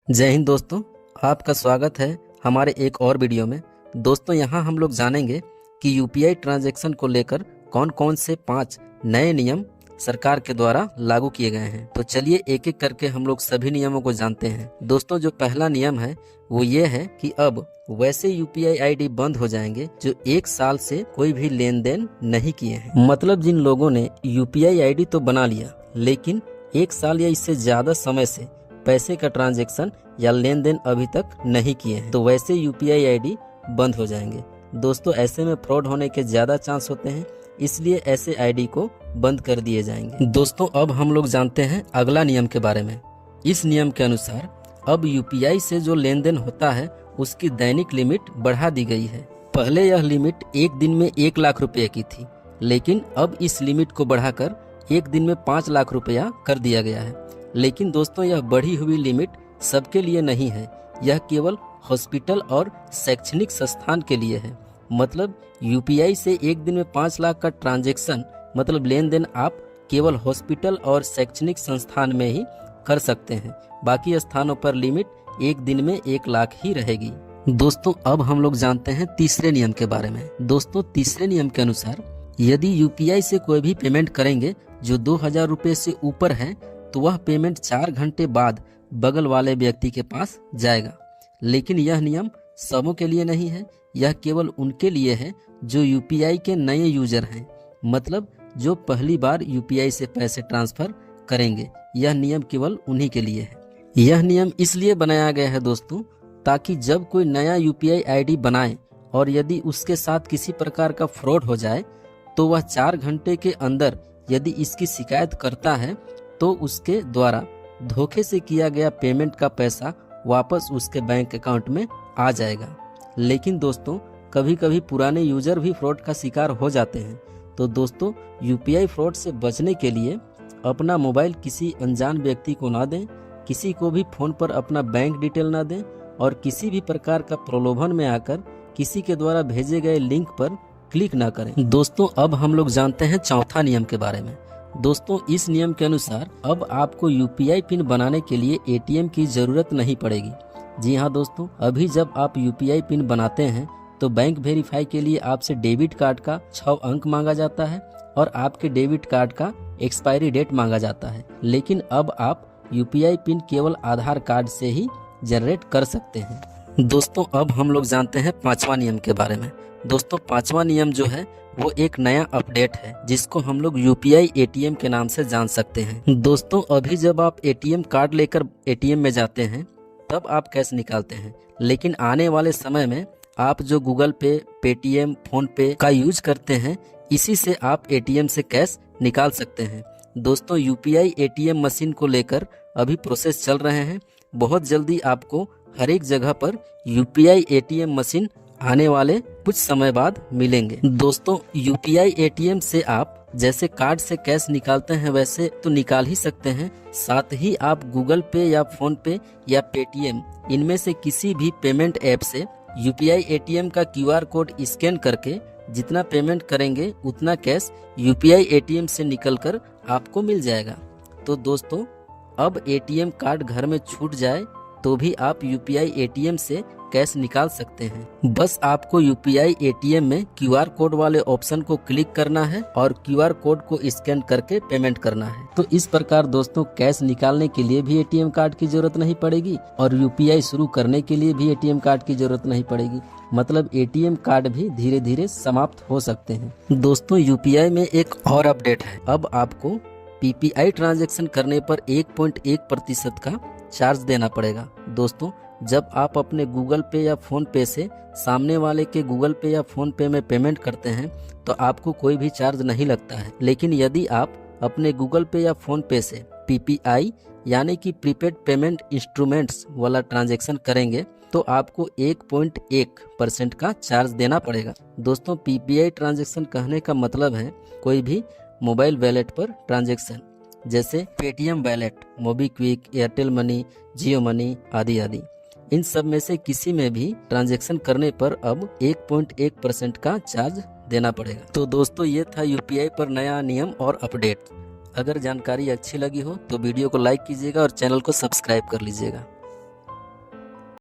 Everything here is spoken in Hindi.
जय हिंद दोस्तों, आपका स्वागत है हमारे एक और वीडियो में। दोस्तों यहाँ हम लोग जानेंगे कि यूपीआई ट्रांजैक्शन को लेकर कौन कौन से 5 नए नियम सरकार के द्वारा लागू किए गए हैं। तो चलिए एक एक करके हम लोग सभी नियमों को जानते हैं। दोस्तों जो पहला नियम है वो ये है कि अब वैसे यूपीआई आईडी बंद हो जाएंगे जो 1 साल से कोई भी लेन देन नहीं किए हैं। मतलब जिन लोगों ने यूपीआई आईडी तो बना लिया लेकिन 1 साल या इससे ज्यादा समय से पैसे का ट्रांजैक्शन या लेन देन अभी तक नहीं किए हैं तो वैसे यूपीआई आईडी बंद हो जाएंगे। दोस्तों ऐसे में फ्रॉड होने के ज्यादा चांस होते हैं, इसलिए ऐसे आईडी को बंद कर दिए जाएंगे। दोस्तों अब हम लोग जानते हैं अगला नियम के बारे में। इस नियम के अनुसार अब यूपीआई से जो लेन देन होता है उसकी दैनिक लिमिट बढ़ा दी गई है। पहले यह लिमिट एक दिन में 1 लाख रुपए की थी, लेकिन अब इस लिमिट को बढ़ाकर एक दिन में 5 लाख रुपया कर दिया गया है। लेकिन दोस्तों यह बढ़ी हुई लिमिट सबके लिए नहीं है, यह केवल हॉस्पिटल और शैक्षणिक संस्थान के लिए है। मतलब यूपीआई से एक दिन में 5 लाख का ट्रांजैक्शन मतलब लेन देन आप केवल हॉस्पिटल और शैक्षणिक संस्थान में ही कर सकते हैं, बाकी स्थानों पर लिमिट एक दिन में 1 लाख ही रहेगी। दोस्तों अब हम लोग जानते हैं तीसरे नियम के बारे में। दोस्तों तीसरे नियम के अनुसार यदि यूपीआई से कोई भी पेमेंट करेंगे जो 2000 रुपए से ऊपर है तो वह पेमेंट 4 घंटे बाद बगल वाले व्यक्ति के पास जाएगा। लेकिन यह नियम सबों के लिए नहीं है, यह केवल उनके लिए है जो यूपीआई के नए यूजर हैं, मतलब जो पहली बार यूपीआई से पैसे ट्रांसफर करेंगे। यह नियम केवल उन्हीं के लिए है। यह नियम इसलिए बनाया गया है दोस्तों ताकि जब कोई नया यूपीआई आईडी बनाए और यदि उसके साथ किसी प्रकार का फ्रॉड हो जाए तो वह 4 घंटे के अंदर यदि इसकी शिकायत करता है तो उसके द्वारा धोखे से किया गया पेमेंट का पैसा वापस उसके बैंक अकाउंट में आ जाएगा। लेकिन दोस्तों कभी कभी पुराने यूजर भी फ्रॉड का शिकार हो जाते हैं, तो दोस्तों यूपीआई फ्रॉड से बचने के लिए अपना मोबाइल किसी अनजान व्यक्ति को ना दें, किसी को भी फोन पर अपना बैंक डिटेल ना दें और किसी भी प्रकार का प्रलोभन में आकर किसी के द्वारा भेजे गए लिंक पर क्लिक ना करें। दोस्तों अब हम लोग जानते हैं चौथा नियम के बारे में। दोस्तों इस नियम के अनुसार अब आपको यूपीआई पिन बनाने के लिए एटीएम की जरूरत नहीं पड़ेगी। जी हाँ दोस्तों, अभी जब आप यूपीआई पिन बनाते हैं तो बैंक वेरीफाई के लिए आपसे डेबिट कार्ड का 6 अंक मांगा जाता है और आपके डेबिट कार्ड का एक्सपायरी डेट मांगा जाता है। लेकिन अब आप यूपीआई पिन केवल आधार कार्ड से ही जनरेट कर सकते हैं। दोस्तों अब हम लोग जानते हैं 5वां नियम के बारे में। दोस्तों 5वां नियम जो है वो एक नया अपडेट है जिसको हम लोग यूपीआई एटीएम के नाम से जान सकते हैं। दोस्तों अभी जब आप एटीएम कार्ड लेकर एटीएम में जाते हैं तब आप कैश निकालते हैं, लेकिन आने वाले समय में आप जो गूगल पे, पेटीएम, फोन पे का यूज करते हैं इसी से आप एटीएम से कैश निकाल सकते हैं। दोस्तों यूपीआई एटीएम मशीन को लेकर अभी प्रोसेस चल रहे हैं। बहुत जल्दी आपको हर एक जगह पर यूपीआई एटीएम मशीन आने वाले कुछ समय बाद मिलेंगे। दोस्तों यूपीआई एटीएम से आप जैसे कार्ड से कैश निकालते हैं वैसे तो निकाल ही सकते हैं, साथ ही आप गूगल पे या फोन पे या पेटीएम इनमें से किसी भी पेमेंट ऐप से यूपीआई एटीएम का क्यूआर कोड स्कैन करके जितना पेमेंट करेंगे उतना कैश यूपीआई एटीएम से निकलकर आपको मिल जाएगा। तो दोस्तों अब एटीएम कार्ड घर में छूट जाए तो भी आप यूपीआई एटीएम से कैश निकाल सकते हैं। बस आपको यूपीआई एटीएम में क्यूआर कोड वाले ऑप्शन को क्लिक करना है और क्यूआर कोड को स्कैन करके पेमेंट करना है। तो इस प्रकार दोस्तों कैश निकालने के लिए भी एटीएम कार्ड की जरूरत नहीं पड़ेगी और यूपीआई शुरू करने के लिए भी एटीएम कार्ड की जरूरत नहीं पड़ेगी। मतलब एटीएम कार्ड भी धीरे धीरे समाप्त हो सकते हैं। दोस्तों यूपीआई में एक और अपडेट है। अब आपको पीपीआई ट्रांजैक्शन करने पर 1.1% का चार्ज देना पड़ेगा। दोस्तों जब आप अपने गूगल पे या फोन पे से सामने वाले के गूगल पे या फोन पे में पेमेंट करते हैं तो आपको कोई भी चार्ज नहीं लगता है। लेकिन यदि आप अपने गूगल पे या फोन पे से पीपीआई यानी कि प्रीपेड पेमेंट इंस्ट्रूमेंट्स वाला ट्रांजैक्शन करेंगे तो आपको 1.1% का चार्ज देना पड़ेगा। दोस्तों पीपीआई ट्रांजैक्शन कहने का मतलब है कोई भी मोबाइल वॉलेट पर ट्रांजैक्शन, जैसे Paytm wallet, MobiKwik, Airtel money, Jio money आदि आदि। इन सब में से किसी में भी ट्रांजैक्शन करने पर अब 1.1% का चार्ज देना पड़ेगा। तो दोस्तों ये था यूपीआई पर नया नियम और अपडेट। अगर जानकारी अच्छी लगी हो तो वीडियो को लाइक कीजिएगा और चैनल को सब्सक्राइब कर लीजिएगा।